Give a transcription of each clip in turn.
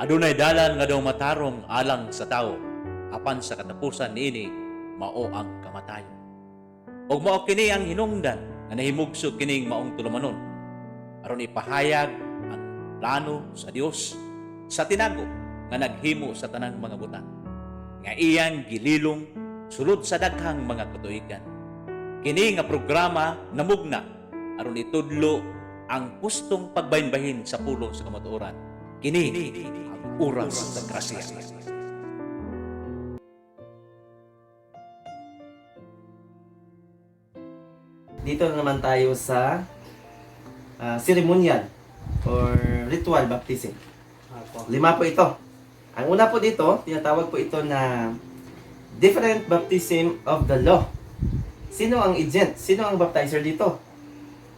Adunay dalan nga daw matarong alang sa tao, apan sa katapusan niini mao ang kamatayon. Ug mao kini ang hinungdan nga nahimugsog kining maong tulumanon aron ipahayag ang plano sa Dios sa tinago nga naghimo sa tanang mga butang nga iyang gililong sulod sa daghang mga katuigan. Kini nga programa namugna aron itudlo ang pustong pagbahinbahin sa pulong sa kamatuoran. Kini ang oras sa grasya. Dito naman tayo sa ceremonial or ritual baptism. Apo. 5 po ito. Ang una po dito, tinatawag po ito na different baptism of the law. Sino ang agent? Sino ang baptizer dito?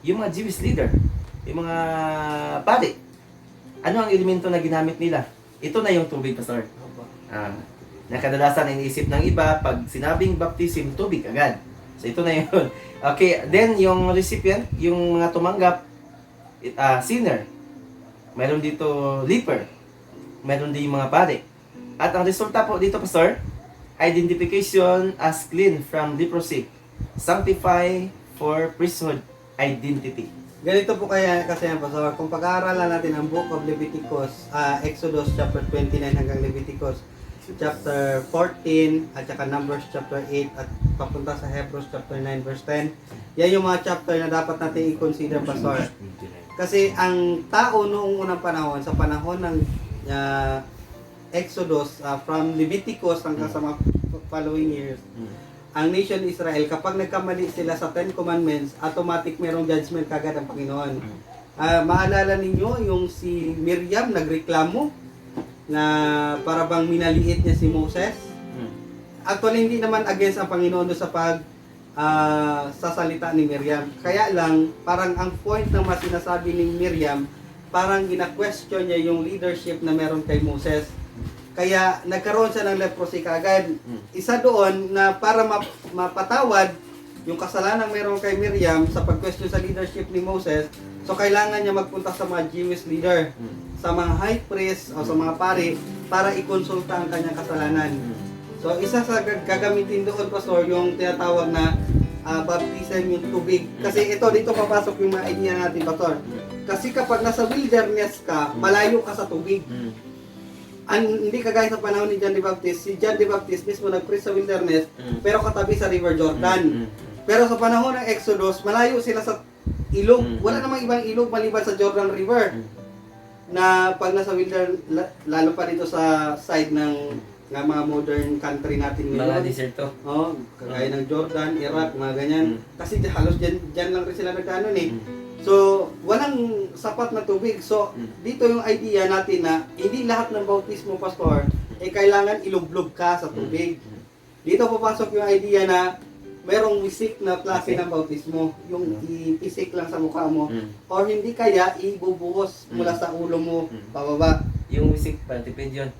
Yung mga Jewish leader. Yung mga pari. Ano ang elemento na ginamit nila? Ito na yung tubig, Pastor. Apo. Na kadalasan iniisip ng iba, pag sinabing baptism, tubig agad. So ito na yun. Okay, then yung recipient, yung mga tumanggap, sinner. Meron dito leper. Meron din yung mga pari. At ang resulta po dito, Pastor, identification as clean from leprosy. Sanctify for priesthood identity. Ganito po kaya kasi yan, Pastor. Kung pag-aaralan natin ang Book of Leviticus, Exodus chapter 29 hanggang Leviticus chapter 14 at saka Numbers chapter 8 at papunta sa Hebrews chapter 9 verse 10. Yan yung mga chapter na dapat natin i-consider, Pastor. Kasi ang tao noong unang panahon, sa panahon ng Exodus, from Leviticus hanggang sa mga following years, ang nation Israel, kapag nagkamali sila sa 10 Commandments, automatic merong judgment kagad ang Panginoon. Maalala ninyo yung si Miriam nagreklamo na para bang minaliit niya si Moses. Actually, hindi naman against ang Panginoon doon sa sa salita ni Miriam. Kaya lang, parang ang point ng mas sinasabi ni Miriam, parang gina-question niya yung leadership na meron kay Moses. Kaya nagkaroon siya ng leprosy kaagad. Isa doon na para mapatawad yung kasalanan meron kay Miriam sa pag-question sa leadership ni Moses, so kailangan niya magpunta sa mga Jewish leader, sa mga high priest o sa mga pari para ikonsulta ang kanyang kasalanan. So isa sa gagamitin doon, Pastor, yung tinatawag na baptism yung tubig. Kasi dito papasok yung mga idea natin, Pastor. Kasi kapag nasa wilderness ka, malayo ka sa tubig. Hindi kagaya sa panahon ni John the Baptist. Si John the Baptist mismo nag-preach sa wilderness, pero katabi sa River Jordan. Pero sa panahon ng Exodus, malayo sila sa ilog. Wala namang ibang ilog maliban sa Jordan River. Na pag nasa wilderness, lalo pa dito sa side ng mga modern country natin Mga ngayon. deserto. Oh, kagaya ng Jordan, Iraq, mga ganyan. Kasi halos dyan lang rin sila nagkaano eh. So, walang sapat na tubig. So, dito yung idea natin na hindi lahat ng bautismo, Pastor, kailangan ilublob ka sa tubig. Dito papasok yung idea na merong wisik na klase ng bautismo. Yung ipisik lang sa mukha mo. Or hindi kaya, ibubuhos mula sa ulo mo, pababa. Yung wisik, tipid yun.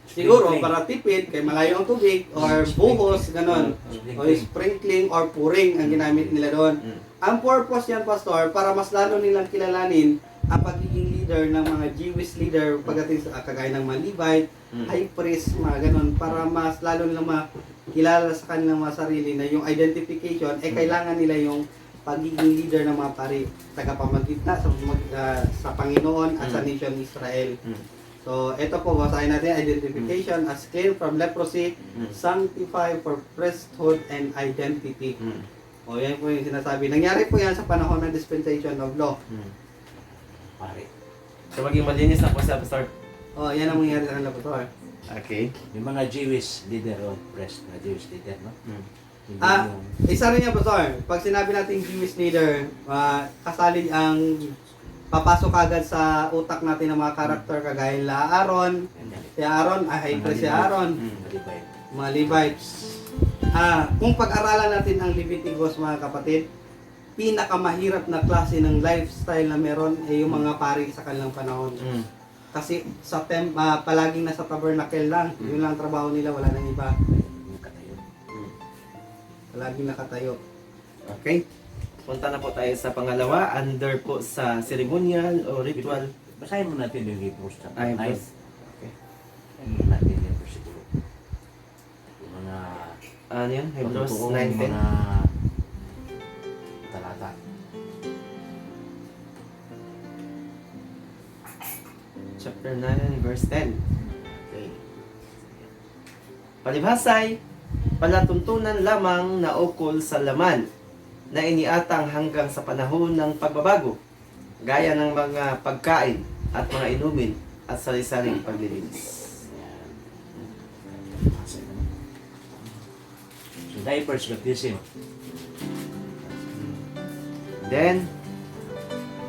Siguro, para tipid, kay malayo ang tubig, or buhos, ganon. O sprinkling or pouring ang ginamit nila doon. Ang purpose yan, Pastor, para mas lalo nilang kilalanin ang pagiging leader ng mga Jewish leader pagdating sa kagaya ng mga Levite, high priest, mga ganon, para mas lalo nilang makilala sa kanilang mga sarili na yung identification, kailangan nila yung pagiging leader ng mga pari, tagapamagitan sa Panginoon at sa nation Israel. So, ito po, basahin natin, identification as clean from leprosy, sanctify for priesthood and identity. O, yan po yung sinasabi. Nangyari po yan sa panahon ng dispensation of law. Pare. So maging malinis na po sa Pastor. O, yan ang mangyari sa kanila po. Okay. Yung mga Jewish leader o press na Jewish leader, no? Hindi yung Isa rin yan, Pastor. Pag sinabi natin Jewish leader, kasali ang papasok agad sa utak natin ng mga karakter kagaya nila Aaron. Si Aaron, high priest si Aaron. Mga Levites. Kung pag-aralan natin ang Leviticus, mga kapatid, pinakamahirap na klase ng lifestyle na meron ay yung mga pari sa kanilang panahon. Kasi sa palaging nasa tabernacle lang. Yun lang ang trabaho nila, wala nang iba. Palaging nakatayo. Okay. Punta na po tayo sa pangalawa, under po sa ceremonial o ritual. Basahin mo natin yung Hebrews chapter Ay, 9. Ano yun? Hebrews Pagtutuong 9:10. mga talata. Chapter 9, verse 10. Okay. Palibhasay, palatuntunan lamang na ukol sa laman na iniatang hanggang sa panahon ng pagbabago, gaya ng mga pagkain at mga inumin at sari-saring paglilinis. So, diapers baptism. Then,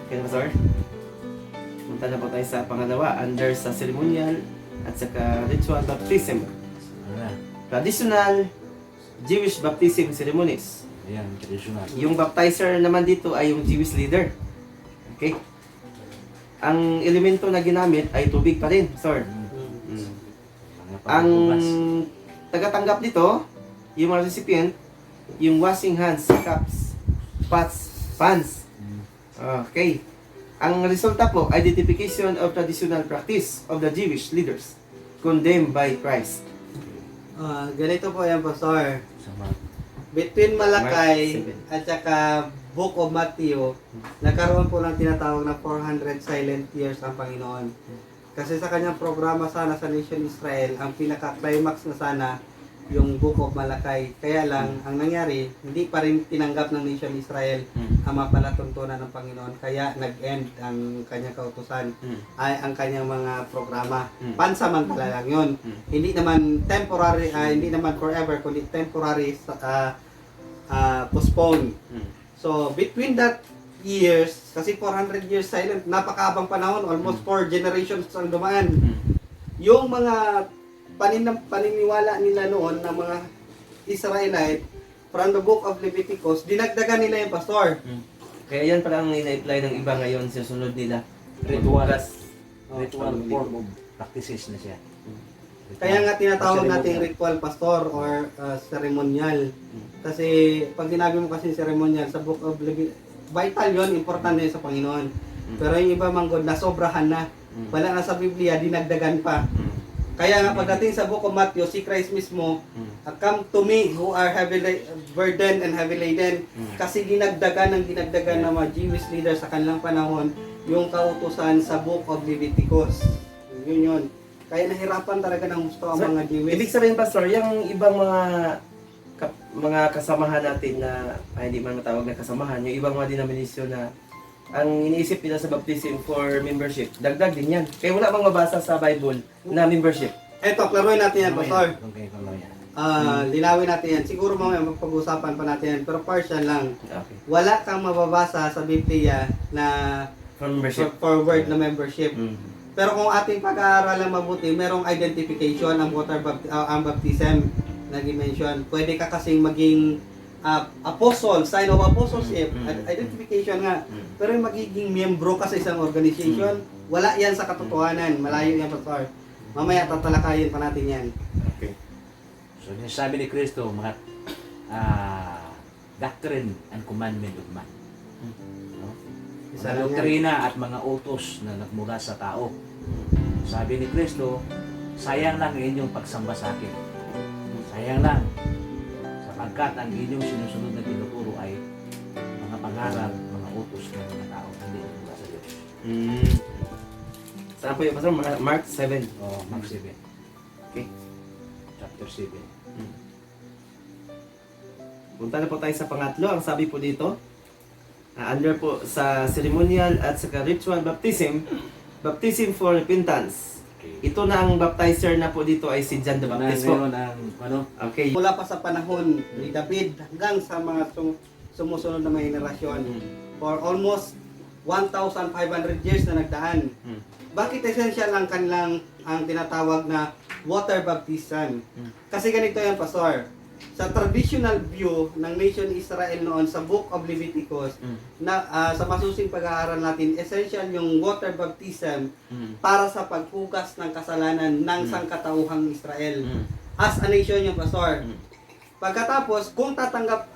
okay na ba, sir? Punta na po tayo sa pangalawa, under sa ceremonial at saka ritual baptism. Ano na? Traditional Jewish baptism ceremonies. Ayan, traditional. Yung baptizer naman dito ay yung Jewish leader. Okay? Ang elemento na ginamit ay tubig pa rin, sir. Mga Ang pagbubukas. tagatanggap dito, yung mga recipient, yung washing hands, cups, pots, pans. Okay. Ang resulta po, identification of traditional practice of the Jewish leaders condemned by Christ. Ganito po yan, Pastor. Sa mga Between Malakay Mark 7. at saka Book of Matthew, nagkaroon po ng tinatawag na 400 silent years ang Panginoon. Kasi sa kanyang programa sana sa Nation Israel, ang pinaka-climax na sana yung Book of Malakay. Kaya lang, ang nangyari, hindi pa rin tinanggap ng Nation Israel ang mapalatuntunan ng Panginoon. Kaya nag-end ang kanyang kautusan, ay ang kanyang mga programa. Pansamantala lang yun. Hindi naman temporary, hindi naman forever, kundi temporary postpone. So, between that years, kasi 400 years silent, napakaabang panahon, almost 4 generations ang dumaan. Yung mga paniniwala nila noon ng mga Israelite, from the book of Leviticus, dinagdagan nila yung pastor. Kaya yan pala ang ina-apply ng iba ngayon sa sunod nila. Ritual. Maghugas. ritual form of practices na siya. Kaya nga tinatawag Ceremonial. natin ritual pastor or ceremonial. Kasi pag sinabi mo kasi ceremonial sa book of Leviticus, vital yon, important yun sa Panginoon. Pero yung iba manggod, nasobrahan na. Wala na sa Biblia, dinagdagan pa. Kaya nga pagdating sa book of Matthew, si Christ mismo, come to me who are heavy burdened and heavy laden. Kasi dinagdagan ng mga Jewish leaders sa kanilang panahon yung kautusan sa book of Leviticus. Yun yun. Kaya nahirapan talaga ng gusto ang So, mga Jewish. Ibig sabihin, Pastor, yung ibang mga kasamahan natin na, hindi man matawag na kasamahan, yung ibang mga denominasyon na ang iniisip nila sa baptism for membership, dagdag din yan. Kaya wala bang mabasa sa Bible na membership? Eto, klaruin natin yan, Pastor. Okay, yan. Linawin natin yan. Siguro mamaya magpag-usapan pa natin yan. Pero partial lang. Okay. Wala kang mababasa sa Biblia na For membership. forward na membership. Mm. Pero kung ating pag-aaralan mabuti, merong identification ang ang baptism na dimension. Pwede ka kasing maging apostle, sign of apostleship, identification nga. Pero yung magiging miyembro ka sa isang organization, wala yan sa katotohanan. Malayo yan, Pastor. Mamaya tatalakayin pa natin yan. Okay. So, sabi ni Kristo, mga doctrine and commandment of man. No? Isa Mga lang yan. doktrina at mga utos na nagmula sa tao. Sabi ni Kristo, sayang lang ang inyong pagsamba sa akin. Sayang lang. Sapagkat ang inyong sinusunod na tinuturo ay mga pangaral, mga utos ng mga tao, hindi nagmula sa Diyos. Saan po yung Pastor? Mark 7. O, Mark 7, Okay. chapter 7. Punta na po tayo sa pangatlo. Ang sabi po dito, under po sa ceremonial at sa ritual baptism, baptism for repentance. Okay. Ito na ang baptizer na po dito ay si John the Baptist po. Ngayon ang, Okay. Mula pa sa panahon ni David hanggang sa mga sumusunod na mga henerasyon. For almost 1,500 years na nagdaan. Bakit essential ang kanilang ang tinatawag na water baptism? Kasi ganito yan, Pastor. Sa traditional view ng Nation Israel noon sa Book of Leviticus, na sa masusing pag-aaral natin, essential yung water baptism para sa paghugas ng kasalanan ng sangkatauhang Israel. As a nation yung, Pastor. Pagkatapos, kung tatanggap,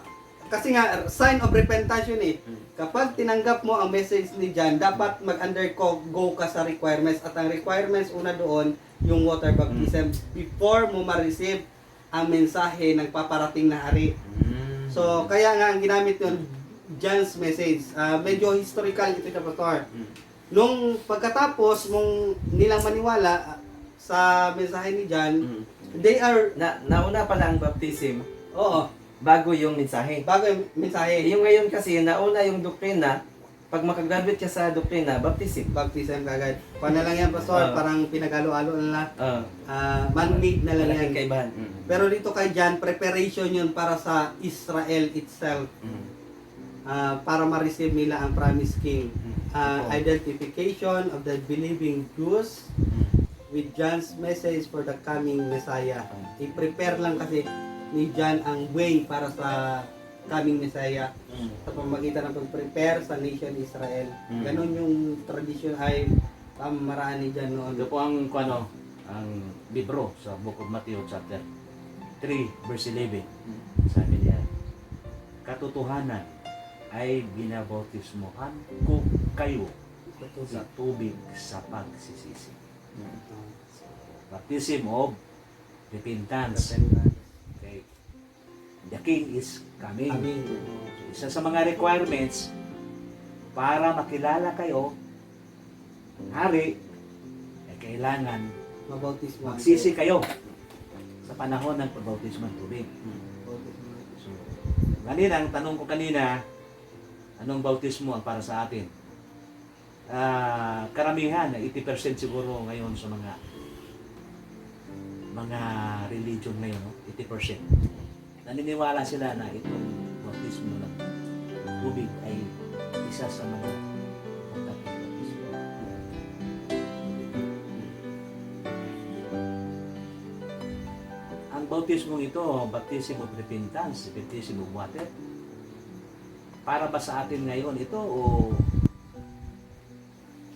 kasi nga, sign of repentance yun eh. Kapag tinanggap mo ang message ni John, dapat mag-undergo ka sa requirements. At ang requirements una doon, yung water baptism. Before mo ma-receive ang mensahe ng paparating na hari. So, kaya nga ang ginamit yun, John's message. Medyo historical ito siya, Pastor. Nung pagkatapos mong nilang maniwala sa mensahe ni John, they are, Nauna pala ang baptism oo, bago yung mensahe. bago yung mensahe, Yung ngayon kasi, nauna yung doktrina, pag makagraduate ka sa doktrina, baptism. baptism kagad. Paano lang yan, Pastor? Parang pinagalo-alo na lang. Man-made na lang Malaking yan. kaibahan. Pero dito kay John, preparation yun para sa Israel itself. Para ma-receive nila ang promised king. Identification of the believing Jews with John's message for the coming Messiah. I-prepare lang kasi ni John ang way para sa coming Messiah sa pamagitan ng pag-prepare sa nation Israel. Ganon yung tradition ay pamaraan ni John noon. Ito po ang ang libro sa Book of Matthew chapter 3 verse 11. Sabi niya, katotohanan ay binabautismohan ko kayo sa tubig sa pagsisisi. Baptism of repentance. Okay. The King is coming. Amen. So, isa sa mga requirements para makilala kayo hari, ay kailangan Mabautismo. magsisi kayo sa panahon ng pagbautismo ng tubig. So, kanina, ang tanong ko kanina, anong bautismo ang para sa atin? Karamihan, 80% siguro ngayon sa mga religion ngayon, no? 80%. Naniniwala sila na itong bautismo ng tubig ay isa sa mga pagdating bautismo. Ang bautismo ito, baptism of repentance, baptism of water, para ba sa atin ngayon ito o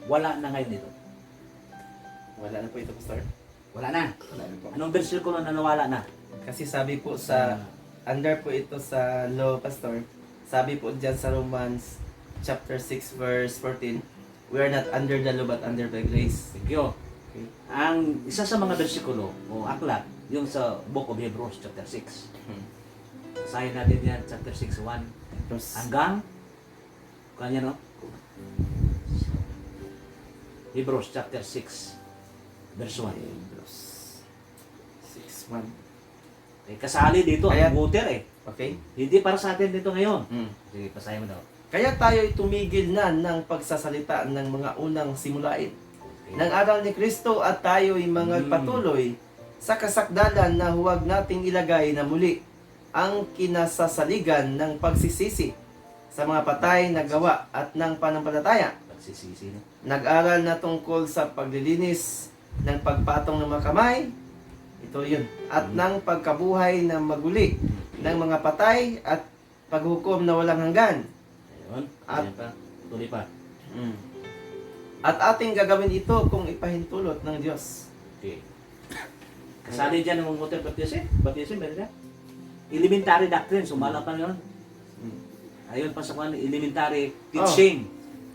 wala na ngayon ito? Wala na po ito, Pastor. Wala na. Wala na po. Anong versikulo na nawala na? Kasi sabi po sa, under po ito sa law, Pastor, sabi po dyan sa Romans chapter 6 verse 14, we are not under the law but under the grace. Thank you. Okay. Ang isa sa mga bersikulo o aklat, yung sa Book of Hebrews chapter 6. Basahin natin yan, chapter 6:1 Tapos, hanggang kanya no? Hebrews chapter 6 verse 1. Hebrews 6:1. Eh, kasali dito Kaya- ang water eh. Okay? Hindi para sa atin dito ngayon. Mm. Sige, basahin mo daw. Kaya tayo tumigil na ng pagsasalita ng mga unang simulain ng aral ni Kristo at tayo'y mga patuloy sa kasakdalan na huwag nating ilagay na muli ang kinasasaligan ng pagsisisi sa mga patay na gawa at ng panampalataya. Pagsisisi no? Nag-aral na tungkol sa paglilinis ng pagpatong ng mga kamay, ito yun, at ng pagkabuhay na maguli ng mga patay at paghukom na walang hanggan. Ayun. At- Ayan pa. Tuloy pa. At ating gagawin ito kung ipahintulot ng Diyos. Okay. Kasali dyan ang water baptism. Baptism, meron na. Elementary doctrine, sumala pa yun. Ayun pa sa mga elementary teaching.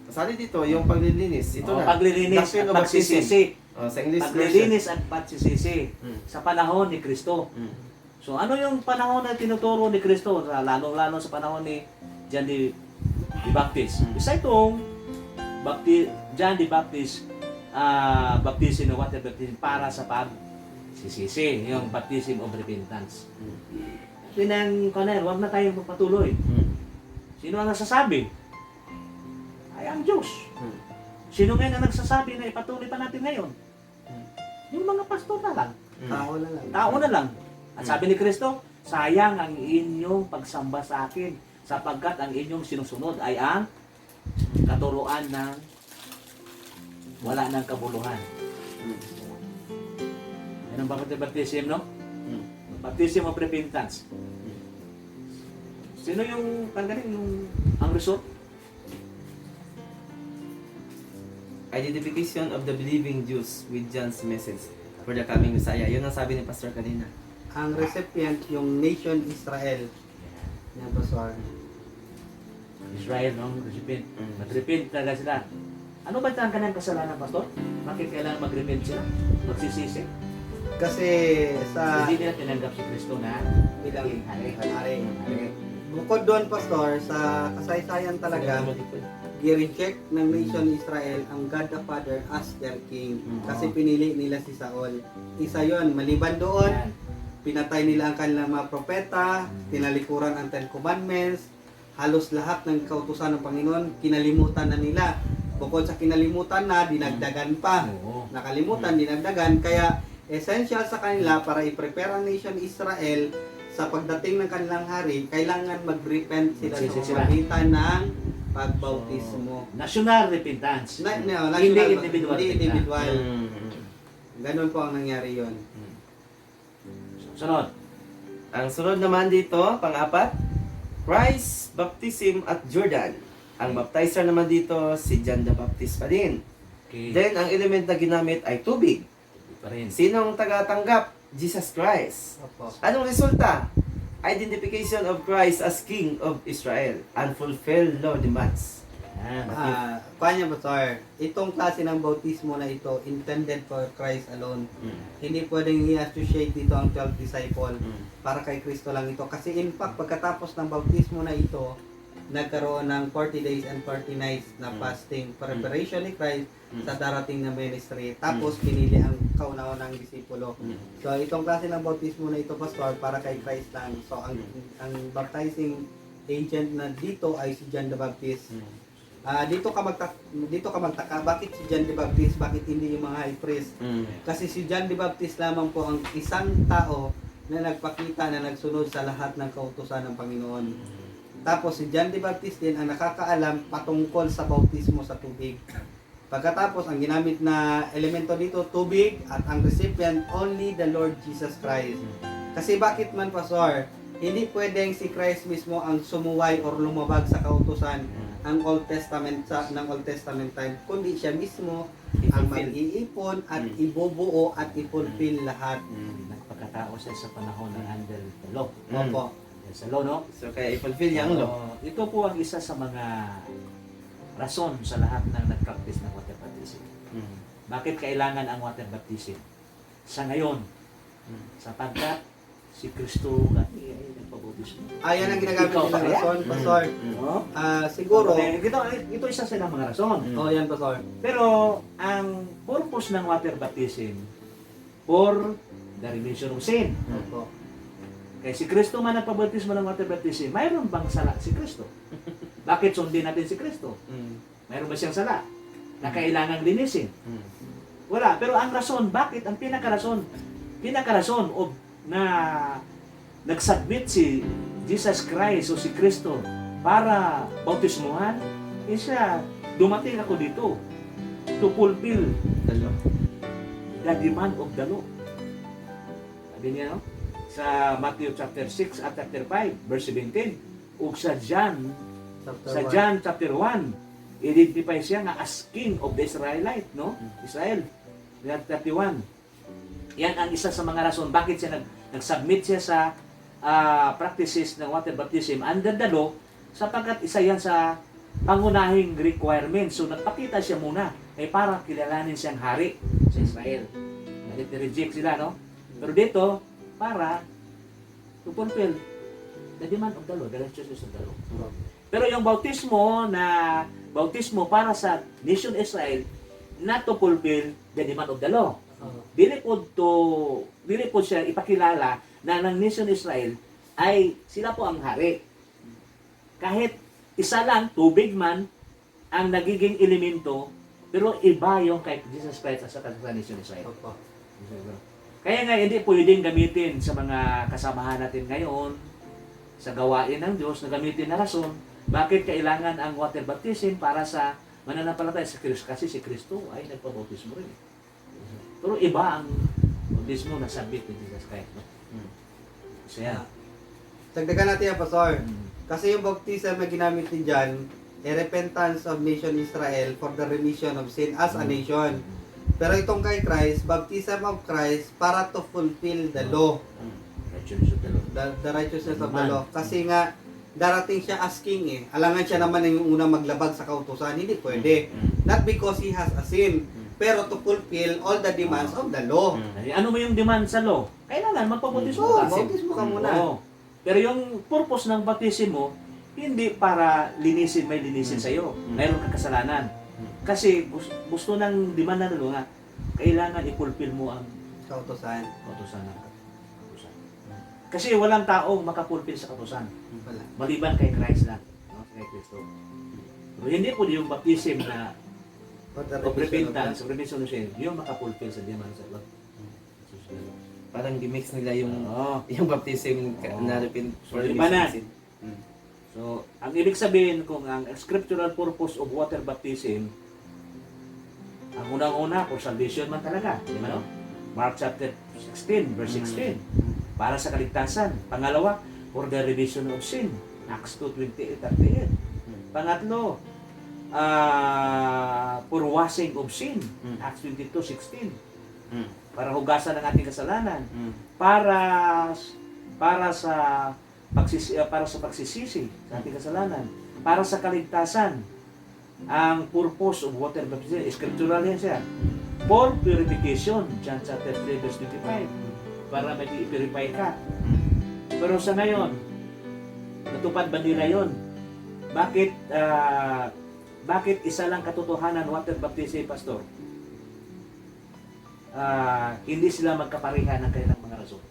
Kasali dito yung paglilinis. Ito na. Paglilinis Doctrine at of baptism. pagsisisi. Sa English version. Paglilinis at pagsisisi Mm. sa panahon ni Kristo. Mm. So ano yung panahon na tinuturo ni Kristo, lalo-lalo sa panahon ni John the Baptist. Isa itong John the Baptist, baptism of water baptism para sa pagsisisi, yung baptism of repentance. Huwag na tayong magpatuloy. Sino ang nagsasabi? Ay ang Diyos. Sino ngayon ang nagsasabi na ipatuloy pa natin ngayon? Yung mga pastor na lang. Tao na lang. Tao na lang. At sabi ni Kristo, sayang ang inyong pagsamba sa akin sapagkat ang inyong sinusunod ay ang katuruan ng wala ng kabuluhan. Yan ang baptism, no? Baptism of repentance. Sino yung tanggalin ang result? Identification of the believing Jews with John's message for the coming Messiah. Yun ang sabi ni Pastor kanina. Ang recipient, yung nation Israel. Yan, Pastor. Israel, no? Repent. Mag-repent talaga sila. Ano ba ang kanilang kasalanan, Pastor? Bakit kailangan mag-repent sila? Magsisisi? Kasi sa Hindi nila tinanggap si Kristo na bilang hari. hari. Bukod doon, Pastor, sa kasaysayan talaga, i-reject ng nation Israel ang God the Father as their king. Kasi pinili nila si Saul. Isa yon. Maliban doon, Yan. pinatay nila ang kanilang mga propeta, tinalikuran ang Ten Commandments, halos lahat ng kautusan ng Panginoon, kinalimutan na nila. Bukod sa kinalimutan na, dinagdagan pa. Oo. Nakalimutan, dinagdagan. Kaya, essential sa kanila para i-prepare ang nation Israel sa pagdating ng kanilang hari, kailangan mag-repent sila sa Magsisi sila. pamagitan ng pagbautismo. National repentance. National, Hindi individual. Hindi individual. Mm. Ganun po ang nangyari yon. Sunod. Ang sunod naman dito, pang-apat, Christ, baptism at Jordan. Ang baptizer naman dito, si John the Baptist pa din. Okay. Then, ang element na ginamit ay tubig. Pa rin. Sinong tagatanggap? Jesus Christ. Opo. Anong resulta? Identification of Christ as King of Israel. Unfulfilled law demands. Yan. Kanya ba, sir? Itong klase ng bautismo na ito, intended for Christ alone. Hindi pwedeng i-associate dito ang 12 disciple para kay Kristo lang ito. Kasi in fact, pagkatapos ng bautismo na ito, nagkaroon ng 40 days and 40 nights na fasting preparation ni Christ sa darating na ministry. Tapos pinili ang kauna-unang disipulo. So itong klase ng bautismo na ito, Pastor, para kay Christ lang. So ang baptizing agent na dito ay si John the Baptist. Dito ka magtaka, bakit si John the Baptist, bakit hindi yung mga high priest? Kasi si John the Baptist lamang po ang isang tao na nagpakita na nagsunod sa lahat ng kautusan ng Panginoon. Tapos si John the Baptist din ang nakakaalam patungkol sa bautismo sa tubig. Pagkatapos, ang ginamit na elemento dito, tubig, at ang recipient, only the Lord Jesus Christ. Kasi bakit man, Pastor, hindi pwedeng si Christ mismo ang sumuway or lumabag sa kautusan ng Old Testament time, kundi siya mismo ang mag-iipon at ibubuo at ipulfill lahat. Nagpagkatao siya sa panahon ng under the law. Opo. Yes, sa law, no? So, kaya i-fulfill niya ang law. Ito po ang isa sa mga rason sa lahat ng nag-practice ng water baptism. Bakit kailangan ang water baptism? Sa ngayon, sapagkat si Kristo ay nagpabautismo. Ayan ang ginagamit Ikaw nilang pa kaya? rason, Pastor. No? Siguro, Ito isa sa mga rason. yan, Pastor. Pero ang purpose ng water baptism for the remission of sin. Opo. Kaya si Kristo man nagpabautismo ng water baptism, mayroon bang sala si Kristo? Bakit sundin natin si Kristo? Mayroon ba siyang sala na kailangang linisin? Wala. Pero ang rason, bakit? Ang pinakarason o na nagsubmit si Jesus Christ o si Kristo para bautismuhan, siya, dumating ako dito to fulfill the demand of the law. Sabi niya, no? Sa Matthew chapter 6 at chapter 5, verse 17, ug sa John chapter 1, identify siya nga as king of the Israelite, no? Israel. John 31. Yan ang isa sa mga rason bakit siya nag-submit siya sa practices ng water baptism under the law, sapagkat isa yan sa pangunahing requirements. So nagpakita siya muna para kilalanin siyang hari sa Israel. Nag-reject sila, no? Pero dito, para to fulfill the demand of the law, the righteousness of the law. Pero yung bautismo para sa nation Israel, not to fulfill the demand of the law. Dili po siya ipakilala na ng nation Israel ay sila po ang hari. Kahit isa lang, tubig man, ang nagiging elemento, pero iba yung kay Jesus Christ sa nation Israel. Opo. Kaya nga hindi pwedeng gamitin sa mga kasamahan natin ngayon sa gawain ng Diyos na gamitin na rason bakit kailangan ang water baptism para sa mananampalataya sa Kristo, kasi si Kristo ay nagpabautismo rin. Pero iba ang bautismo na sabit ni Jesus Christ. No? So yan. Dagdagan natin yan, Pastor. Kasi yung baptism na ginamit ni John, a repentance of nation Israel for the remission of sin as a nation. Pero itong kay Christ, baptism of Christ para to fulfill the law. Righteousness of the law. The righteousness of the law. Kasi nga, darating siya as king eh. Alangan siya naman yung unang maglabag sa kautusan. Hindi pwede. Not because he has a sin, pero to fulfill all the demands of the law. Ano mo yung demand sa law? Kailangan magpabautismo Oo, ka. bautismo ka muna. Oo. Pero yung purpose ng baptismo, hindi para may linisin sa iyo. Mayroon kang kasalanan. Kasi gusto ng demand ng law nga, kailangan i-fulfill mo ang Kautosan. kautusan ng kautusan. Kasi walang taong makapulpil sa kautusan. Wala. Maliban kay Christ lang. No? Kay Kristo. So, hindi po yung baptism na For the of remission of repentance, of remission of sin, yung makapulpil sa demand sa Lord. Parang gimix nila yung Oo. yung baptism Oo. na repent for So, remission iba na. of sin. So, ang ibig sabihin kung ang scriptural purpose of water baptism, ang unang-una for salvation man talaga. Di ba no? Mark chapter 16, verse 16. Para sa kaligtasan. Pangalawa, for the remission of sin. Acts 2:28-38. Pangatlo, for washing of sin. Acts 22:16. Para hugasan ang ating kasalanan. Para sa pagsisisi sa ating kasalanan. Para sa kaligtasan. Ang purpose of water baptism, scriptural yan siya. For purification, John chapter 3 verse 25. Para i-purify ka. Pero sa ngayon, natupad ba nila yun? Bakit isa lang katotohanan water baptism, Pastor? Hindi sila magkapareha ng kanilang mga rason.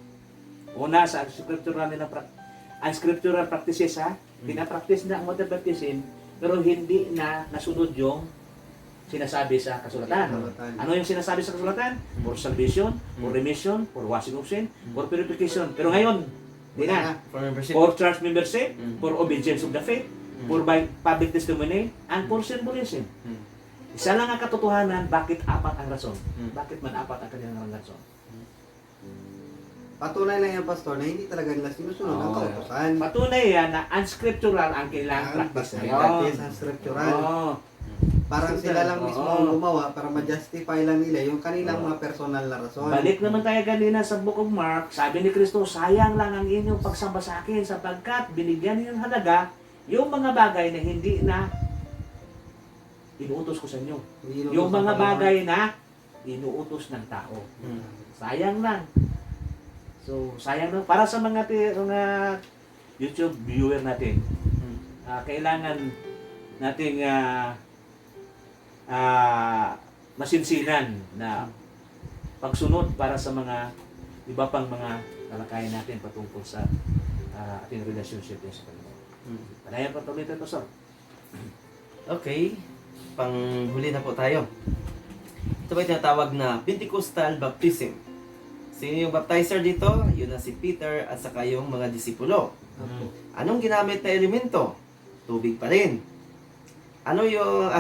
Una, sa unscriptural practices, pinapractice na ang water baptism, pero hindi na nasunod yung sinasabi sa kasulatan. Ano yung sinasabi sa kasulatan? For salvation, for remission, for washing of sin, for purification. Pero ngayon, hindi na. For membership. For church membership, for obedience of the faith, for by public testimony, and for symbolism. Isa lang ang katotohanan, bakit apat ang rason? Bakit man apat ang kanilang rason? Patunay na yan, Pastor, na hindi talaga nila sinusunod ang kautosan. Patunay yan na unscriptural ang kailangang practice Ang ngayon. practice ang scriptural. Oo. Parang sila lang mismo Oo. ang gumawa para ma-justify lang nila yung kanilang mga personal na rason. Balik naman tayo kanina sa Book of Mark, sabi ni Kristo, sayang lang ang inyong pagsamba sa akin sapagkat binigyan niyo ng halaga yung mga bagay na hindi na inuutos ko sa inyo. Yung mga bagay na inuutos ng tao. Sayang lang. So, sayang lang. Para sa mga YouTube viewer natin, kailangan nating masinsinan na pagsunod para sa mga iba pang mga talakayan natin patungkol sa ating relationship sa Panginoon. Panayan pa tuloy ito, sir. Okay. Panghuli na po tayo. Ito ba tinatawag na Pentecostal Baptism? Sino yung baptizer dito? Yun na si Peter at saka yung mga disipulo. Anong ginamit na elemento? Tubig pa rin.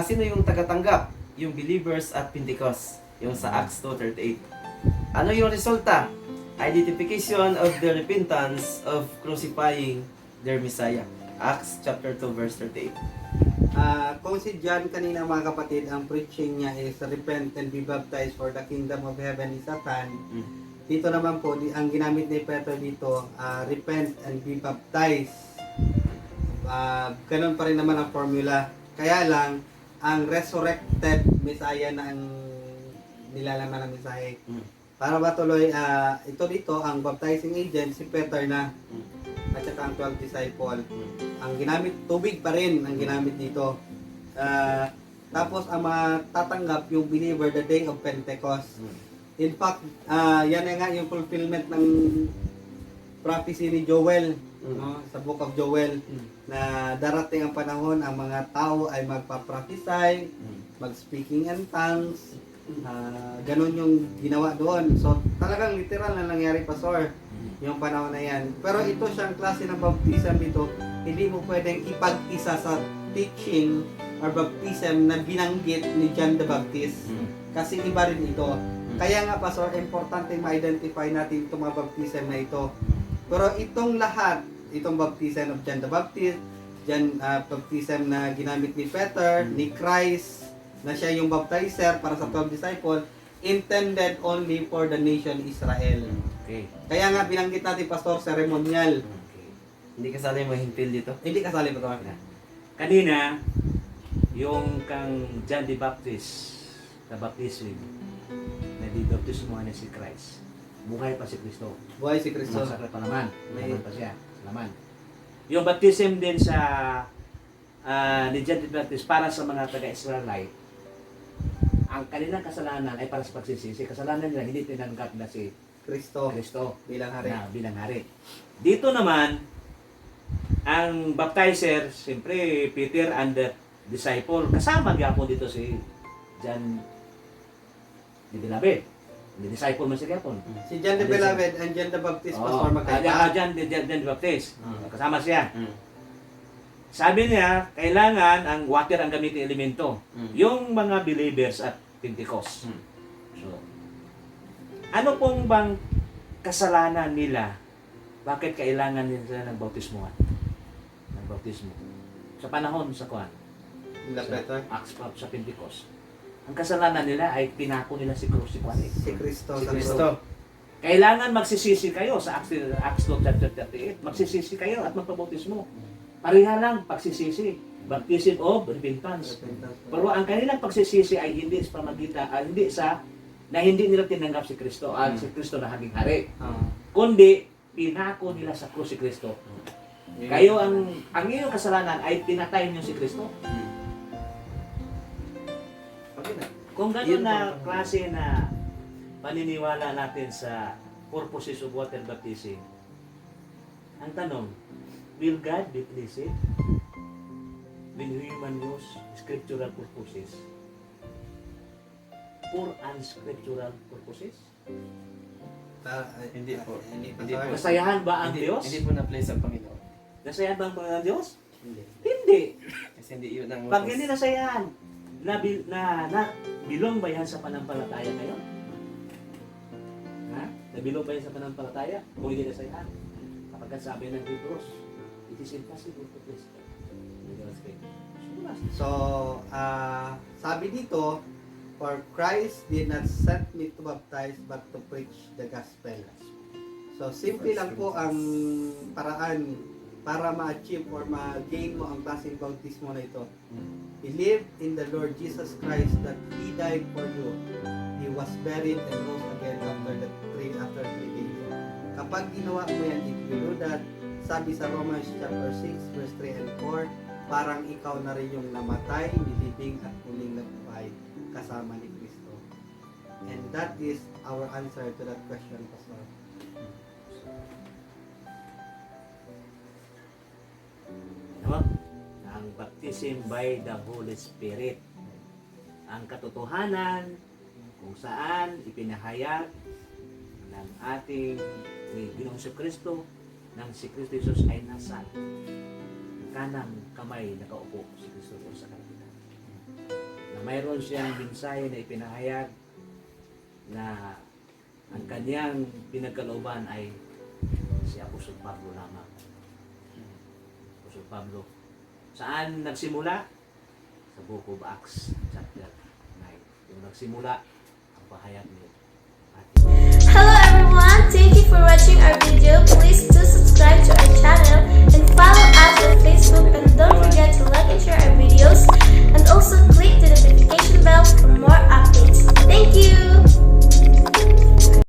Sino yung tagatanggap? Yung believers at Pentecost. Yung sa Acts 2:38. Ano yung resulta? Identification of the repentance of crucifying their Messiah. Acts chapter 2 verse 38. Kung si John kanina mga kapatid, ang preaching niya is repent and be baptized for the kingdom of heaven is at hand. Dito naman po, ang ginamit ni Peter dito, repent and be baptized. Ganun pa rin naman ang formula. Kaya lang, ang resurrected Messiah na ang nilalaman ng Messiah. Para matuloy, ito dito, ang baptizing agent, si Peter na, at saka ang 12 disciple. Ang ginamit, tubig pa rin ang ginamit dito. Tapos, ang matatanggap yung believer the day of Pentecost. In fact, yan na nga yung fulfillment ng prophecy ni Joel, no? Sa book of Joel, na darating ang panahon, ang mga tao ay magpa-prophesy, mag-speaking in tongues, ganun yung ginawa doon. So, talagang literal na nangyari, Pastor, yung panahon na yan. Pero ito siyang klase ng baptism dito, hindi mo pwedeng ipag-isa sa teaching or baptism na binanggit ni John the Baptist. Kasi iba rin ito. Kaya nga, Pastor, importante ma-identify natin itong mga baptism na ito. Pero itong lahat, itong baptism of John the Baptist, baptism na ginamit ni Peter, ni Christ, na siya yung baptizer para sa 12 disciple, intended only for the nation Israel. Okay. Kaya nga binanggit natin, Pastor, ceremonial. Hindi kasali yung mahimpil dito. Hindi kasali pa ito. Kanina, yung kang John the Baptist, na baptism na dibaptismuhan niya si Christ. Buhay pa si Kristo. Buhay si Kristo. Masakit pa naman. May- Laman pa siya. Laman. Yung baptism din sa ni John the Baptist para sa mga taga-Israelite, ang kanilang kasalanan ay para sa pagsisisi. Kasalanan nila hindi tinanggap na si Kristo Kristo bilang hari. na bilang hari. Dito naman, ang baptizer, siyempre Peter and the disciple, kasama gyapon dito si John the Beloved. The disciple man siya gyapon. Si John the Beloved and John the Baptist, Pastor Oh, magkaiba. John the Baptist. Mm. Kasama siya. Mm. Sabi niya, kailangan ang water ang gamitin elemento. Mm. Yung mga believers at Pentecost. Mm. So, ano pong bang kasalanan nila? Bakit kailangan nila ng bautismuhan? Ng bautismo. Sa panahon sa kuwan, Nila Peter. Acts sa Pentecost. Ang kasalanan nila ay pinako nila si Cruz si Juan. Si Kristo. Si sa Kristo. Kailangan magsisisi kayo sa Acts 2 chapter 38. Magsisisi kayo at magpabautismo. Pareha lang pagsisisi. Baptism of repentance. Pero ang kanilang pagsisisi ay hindi sa pamagitan, hindi nila tinanggap si Kristo, si Kristo na haging hari. Kundi pinako nila sa krus si Kristo. Kayo ang iyong kasalanan ay pinatay niyo si Kristo. Okay na. Kung Yun gano'n na po. klase na paniniwala natin sa purposes of water baptism, ang tanong, will God be pleased when human use scriptural purposes for unscriptural purposes? Hindi po. Hindi Hindi po. Nasayahan ba ang Hindi, Diyos? hindi po na-play sa Panginoon. Nasayahan ba ang Panginoon Diyos? Hindi. Hindi. Kasi hindi yun ang Pag hindi nasayahan, bilong ba yan sa panampalataya ngayon? Ha? Nabilong ba yan sa panampalataya? Kung hindi nasayahan. Kapag sabi ng Hebrews, it is impossible to please God. So, sabi dito, for Christ did not send me to baptize but to preach the gospel. So, simple lang po ang paraan para ma-achieve or ma-gain mo ang klaseng bautismo na ito. Believe in the Lord Jesus Christ that He died for you. He was buried and rose again after 3 days. Kapag ginawa mo yan, if you do that, sabi sa Romans chapter 6 verse 3 and 4, parang ikaw na rin yung namatay, nilibing at muling nagbuhay kasama ni Kristo. And that is our answer to that question, Pastor. No? Ang baptism by the Holy Spirit. Ang katotohanan kung saan ipinahayag ng ating Ginoong Kristo nang si Kristo Jesus ay nasa kanang kamay nakaupo si Kristo sa kapitan. Na mayroon siyang mensahe na ipinahayag na ang kanyang pinagkalooban ay si Apostol Pablo lamang. Apostol Pablo. Saan nagsimula? Sa Book of Acts chapter 9. Yung nagsimula ang pahayag niya. Hello everyone, thank you for watching our video. Please do subscribe to